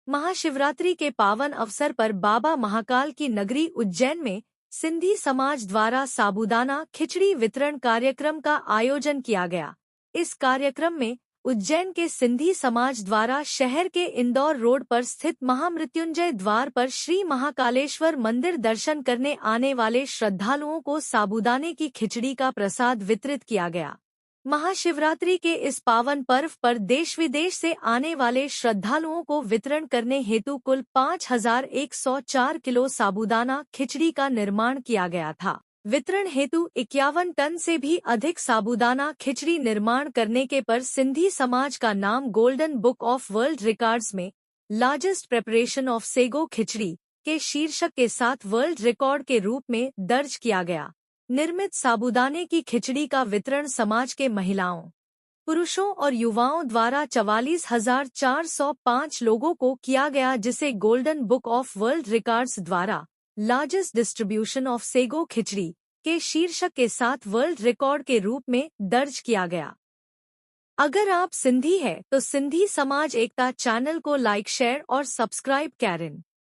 महाशिवरात्रि के पावन अवसर पर बाबा महाकाल की नगरी उज्जैन में सिंधी समाज द्वारा साबूदाना खिचड़ी वितरण कार्यक्रम का आयोजन किया गया। इस कार्यक्रम में उज्जैन के सिंधी समाज द्वारा शहर के इंदौर रोड पर स्थित महामृत्युंजय द्वार पर श्री महाकालेश्वर मंदिर दर्शन करने आने वाले श्रद्धालुओं को साबूदाने की खिचड़ी का प्रसाद वितरित किया गया। महाशिवरात्रि के इस पावन पर्व पर देश विदेश से आने वाले श्रद्धालुओं को वितरण करने हेतु कुल 5104 किलो साबूदाना खिचड़ी का निर्माण किया गया था। वितरण हेतु 51 टन से भी अधिक साबूदाना खिचड़ी निर्माण करने के पर सिंधी समाज का नाम golden book of world records में लार्जेस्ट प्रेपरेशन ऑफ सेगो खिचड़ी के शीर्षक के साथ वर्ल्ड रिकॉर्ड के रूप में दर्ज किया गया। निर्मित साबूदाने की खिचड़ी का वितरण समाज के महिलाओं, पुरुषों और युवाओं द्वारा 44,405 लोगों को किया गया, जिसे golden book of world records द्वारा लार्जेस्ट डिस्ट्रीब्यूशन ऑफ सेगो खिचड़ी के शीर्षक के साथ वर्ल्ड रिकॉर्ड के रूप में दर्ज किया गया। अगर आप सिंधी है तो सिंधी समाज एकता चैनल को लाइक, शेयर और सब्सक्राइब करें।